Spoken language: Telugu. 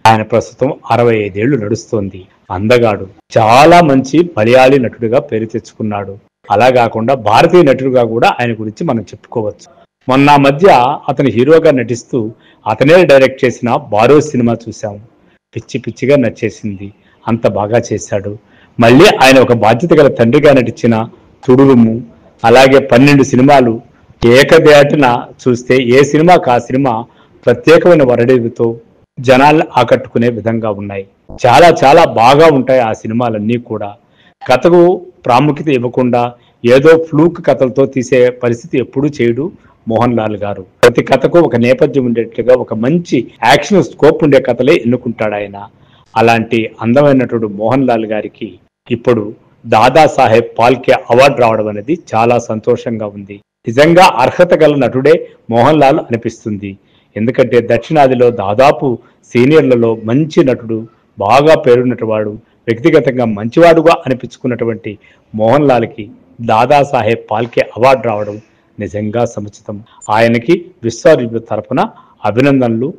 ఆయన ప్రస్తుతం 65 ఏళ్లు నడుస్తోంది. అందగాడు, చాలా మంచి మలయాళీ నటుడిగా పేరు తెచ్చుకున్నాడు. అలా కాకుండా భారతీయ నటుడిగా కూడా ఆయన గురించి మనం చెప్పుకోవచ్చు. మొన్న మధ్య అతను హీరోగా నటిస్తూ అతనే డైరెక్ట్ చేసిన బారో సినిమా చూశాం. పిచ్చి పిచ్చిగా నచ్చేసింది. అంత బాగా చేశాడు. మళ్ళీ ఆయన ఒక బాధ్యత గల తండ్రిగా నటించిన తుడురుము, అలాగే 12 సినిమాలు ఏకదేటన చూస్తే ఏ సినిమాకి ఆ సినిమా ప్రత్యేకమైన వరడేవితో జనాల్ని ఆకట్టుకునే విధంగా ఉన్నాయి. చాలా చాలా బాగా ఉంటాయి ఆ సినిమాలన్నీ కూడా. కథకు ప్రాముఖ్యత ఇవ్వకుండా ఏదో ఫ్లూక్ కథలతో తీసే పరిస్థితి ఎప్పుడూ చేయడు మోహన్ లాల్ గారు. ప్రతి కథకు ఒక నేపథ్యం ఉండేట్టుగా ఒక మంచి యాక్షన్ స్కోప్ ఉండే కథలే ఎన్నుకుంటాడు ఆయన. అలాంటి అందమైనటువంటి మోహన్ లాల్ గారికి ఇప్పుడు దాదాసాహెబ్ ఫాల్కే అవార్డు రావడం అనేది చాలా సంతోషంగా ఉంది. నిజంగా అర్హత గల నటుడే మోహన్ లాల్ అనిపిస్తుంది. ఎందుకంటే దక్షిణాదిలో దాదాపు సీనియర్లలో మంచి నటుడు, బాగా పేరున్నటువంటి వ్యక్తిగతంగా మంచివాడుగా అనిపించుకున్నటువంటి మోహన్ లాల్కి దాదాసాహెబ్ ఫాల్కే అవార్డు రావడం నిజంగా సముచితం. ఆయనకి విశ్వరూప తరపున అభినందనలు,